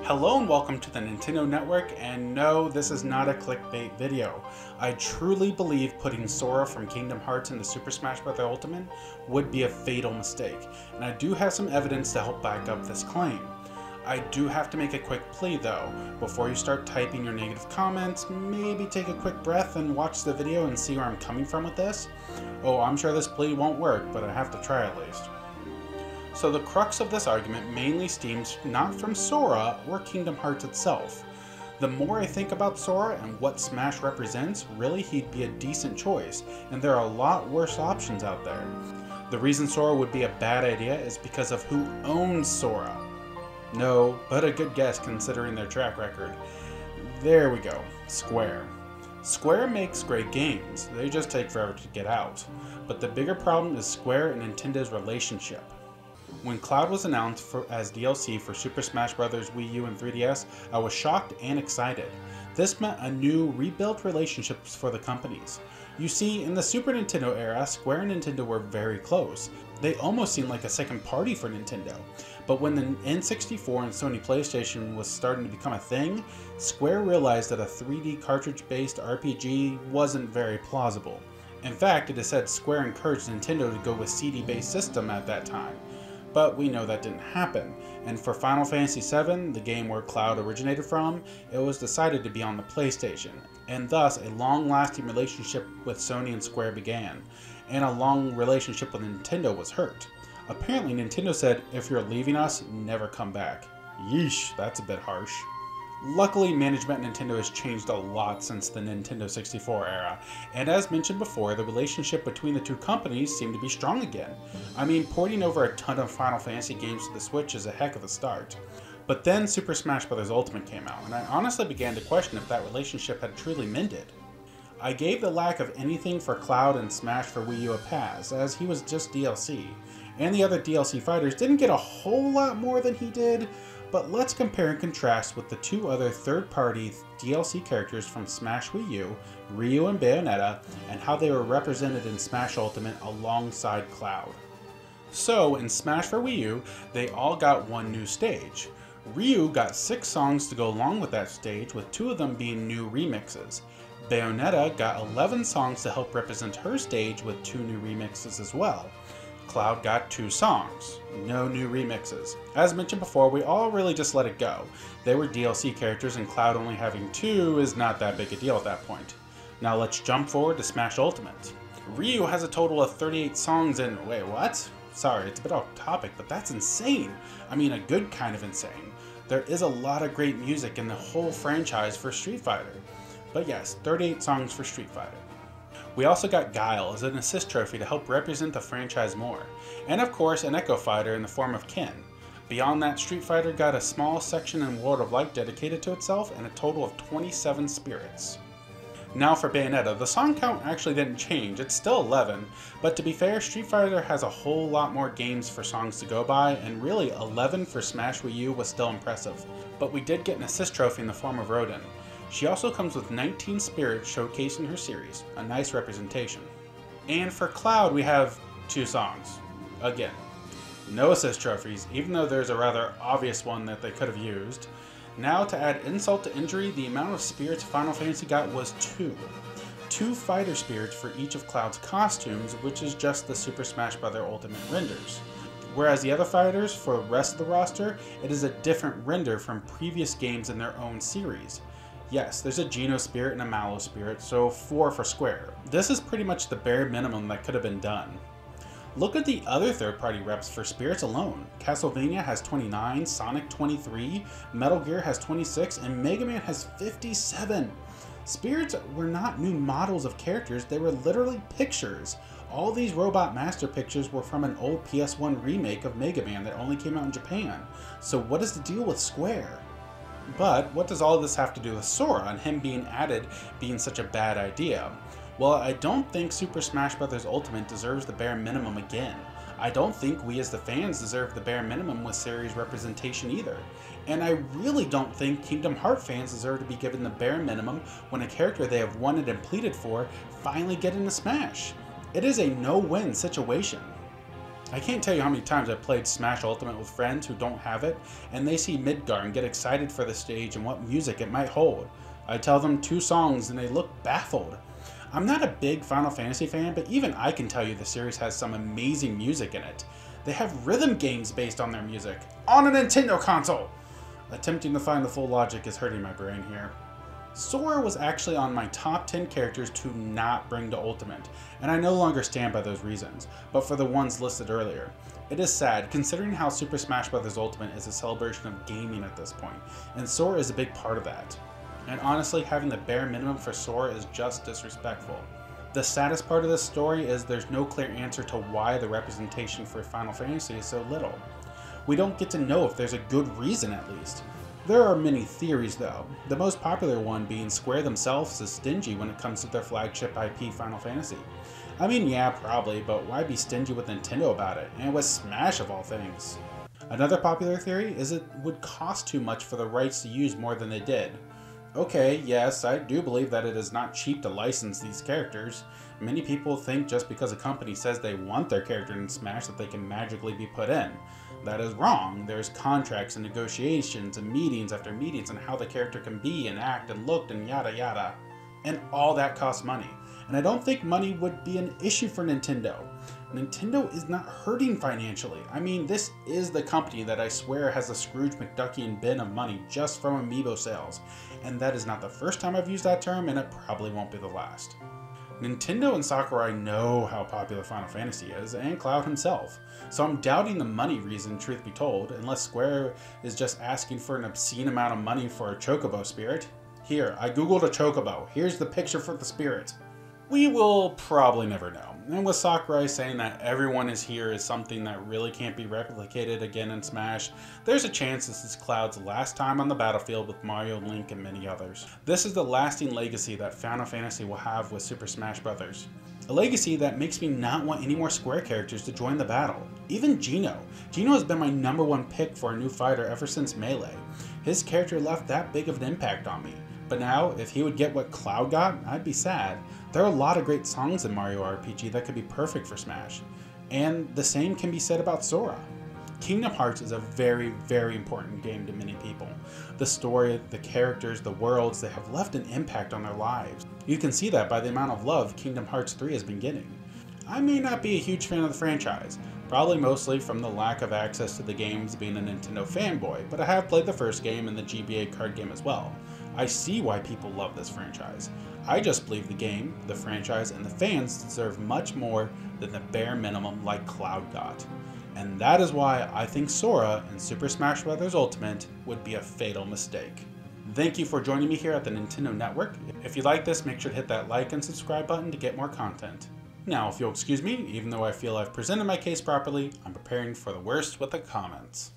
Hello and welcome to the Nintendo Network, and no, this is not a clickbait video. I truly believe putting Sora from Kingdom Hearts into Super Smash Bros. Ultimate would be a fatal mistake, and I do have some evidence to help back up this claim. I do have to make a quick plea though. Before you start typing your negative comments, maybe take a quick breath and watch the video and see where I'm coming from with this. Oh, I'm sure this plea won't work, but I have to try at least. So the crux of this argument mainly stems not from Sora or Kingdom Hearts itself. The more I think about Sora and what Smash represents, really he'd be a decent choice, and there are a lot worse options out there. The reason Sora would be a bad idea is because of who owns Sora. No, but a good guess considering their track record. There we go, Square. Square makes great games, they just take forever to get out. But the bigger problem is Square and Nintendo's relationship. When Cloud was announced as DLC for Super Smash Bros. Wii U and 3DS, I was shocked and excited. This meant a new, rebuilt relationships for the companies. You see, in the Super Nintendo era, Square and Nintendo were very close. They almost seemed like a second party for Nintendo. But when the N64 and Sony PlayStation was starting to become a thing, Square realized that a 3D cartridge-based RPG wasn't very plausible. In fact, it is said Square encouraged Nintendo to go with CD-based system at that time. But we know that didn't happen, and for Final Fantasy VII, the game where Cloud originated from, it was decided to be on the PlayStation, and thus a long-lasting relationship with Sony and Square began, and a long relationship with Nintendo was hurt. Apparently Nintendo said, if you're leaving us, never come back. Yeesh, that's a bit harsh. Luckily, management at Nintendo has changed a lot since the Nintendo 64 era, and as mentioned before, the relationship between the two companies seemed to be strong again. I mean, porting over a ton of Final Fantasy games to the Switch is a heck of a start. But then Super Smash Bros. Ultimate came out, and I honestly began to question if that relationship had truly mended. I gave the lack of anything for Cloud and Smash for Wii U a pass, as he was just DLC, and the other DLC fighters didn't get a whole lot more than he did. But let's compare and contrast with the two other third-party DLC characters from Smash Wii U, Ryu and Bayonetta, and how they were represented in Smash Ultimate alongside Cloud. So, in Smash for Wii U, they all got one new stage. Ryu got 6 songs to go along with that stage, with 2 of them being new remixes. Bayonetta got 11 songs to help represent her stage, with 2 new remixes as well. Cloud got 2 songs, no new remixes. As mentioned before, we all really just let it go. They were DLC characters, and Cloud only having 2 is not that big a deal at that point. Now let's jump forward to Smash Ultimate. Ryu has a total of 38 songs and wait, what? Sorry, it's a bit off topic, but that's insane. I mean, a good kind of insane. There is a lot of great music in the whole franchise for Street Fighter. But yes, 38 songs for Street Fighter. We also got Guile as an assist trophy to help represent the franchise more, and of course an Echo Fighter in the form of Ken. Beyond that, Street Fighter got a small section in World of Light dedicated to itself and a total of 27 spirits. Now for Bayonetta, the song count actually didn't change, it's still 11, but to be fair, Street Fighter has a whole lot more games for songs to go by, and really 11 for Smash Wii U was still impressive. But we did get an assist trophy in the form of Rodin. She also comes with 19 spirits showcasing her series, a nice representation. And for Cloud we have 2 songs. Again, no assist trophies, even though there's a rather obvious one that they could have used. Now to add insult to injury, the amount of spirits Final Fantasy got was 2. 2 fighter spirits for each of Cloud's costumes, which is just the Super Smash Bros. Ultimate renders. Whereas the other fighters, for the rest of the roster, it is a different render from previous games in their own series. Yes, there's a Geno spirit and a Mallow spirit, so 4 for Square. This is pretty much the bare minimum that could have been done. Look at the other third-party reps for spirits alone. Castlevania has 29, Sonic 23, Metal Gear has 26, and Mega Man has 57. Spirits were not new models of characters, they were literally pictures. All these Robot Master pictures were from an old PS1 remake of Mega Man that only came out in Japan. So what is the deal with Square? But what does all of this have to do with Sora and him being added being such a bad idea? Well, I don't think Super Smash Bros. Ultimate deserves the bare minimum again. I don't think we as the fans deserve the bare minimum with series representation either. And I really don't think Kingdom Hearts fans deserve to be given the bare minimum when a character they have wanted and pleaded for finally get into Smash. It is a no-win situation. I can't tell you how many times I've played Smash Ultimate with friends who don't have it, and they see Midgar and get excited for the stage and what music it might hold. I tell them 2 songs and they look baffled. I'm not a big Final Fantasy fan, but even I can tell you the series has some amazing music in it. They have rhythm games based on their music, on a Nintendo console! Attempting to find the full logic is hurting my brain here. Sora was actually on my top 10 characters to not bring to Ultimate, and I no longer stand by those reasons, but for the ones listed earlier. It is sad, considering how Super Smash Bros. Ultimate is a celebration of gaming at this point, and Sora is a big part of that. And honestly, having the bare minimum for Sora is just disrespectful. The saddest part of this story is there's no clear answer to why the representation for Final Fantasy is so little. We don't get to know if there's a good reason at least. There are many theories though, the most popular one being Square themselves is stingy when it comes to their flagship IP Final Fantasy. I mean, yeah, probably, but why be stingy with Nintendo about it, and with Smash of all things? Another popular theory is it would cost too much for the rights to use more than they did. Okay, yes, I do believe that it is not cheap to license these characters. Many people think just because a company says they want their character in Smash that they can magically be put in. That is wrong. There's contracts and negotiations and meetings after meetings on how the character can be and act and look and yada yada. And all that costs money. And I don't think money would be an issue for Nintendo. Nintendo is not hurting financially. I mean, this is the company that I swear has a Scrooge McDuckian bin of money just from amiibo sales. And that is not the first time I've used that term, and it probably won't be the last. Nintendo and Sakurai know how popular Final Fantasy is, and Cloud himself. So I'm doubting the money reason, truth be told, unless Square is just asking for an obscene amount of money for a Chocobo spirit. Here, I googled a Chocobo. Here's the picture for the spirit. We will probably never know. And with Sakurai saying that everyone is here is something that really can't be replicated again in Smash, there's a chance this is Cloud's last time on the battlefield with Mario, Link, and many others. This is the lasting legacy that Final Fantasy will have with Super Smash Bros. A legacy that makes me not want any more Square characters to join the battle. Even Geno. Geno has been my #1 pick for a new fighter ever since Melee. His character left that big of an impact on me. But now, if he would get what Cloud got, I'd be sad. There are a lot of great songs in Mario RPG that could be perfect for Smash. And the same can be said about Sora. Kingdom Hearts is a very, very important game to many people. The story, the characters, the worlds, they have left an impact on their lives. You can see that by the amount of love Kingdom Hearts 3 has been getting. I may not be a huge fan of the franchise, probably mostly from the lack of access to the games being a Nintendo fanboy, but I have played the first game and the GBA card game as well. I see why people love this franchise. I just believe the game, the franchise, and the fans deserve much more than the bare minimum like Cloud got. And that is why I think Sora in Super Smash Bros. Ultimate would be a fatal mistake. Thank you for joining me here at the Nintendo Network. If you like this, make sure to hit that like and subscribe button to get more content. Now, if you'll excuse me, even though I feel I've presented my case properly, I'm preparing for the worst with the comments.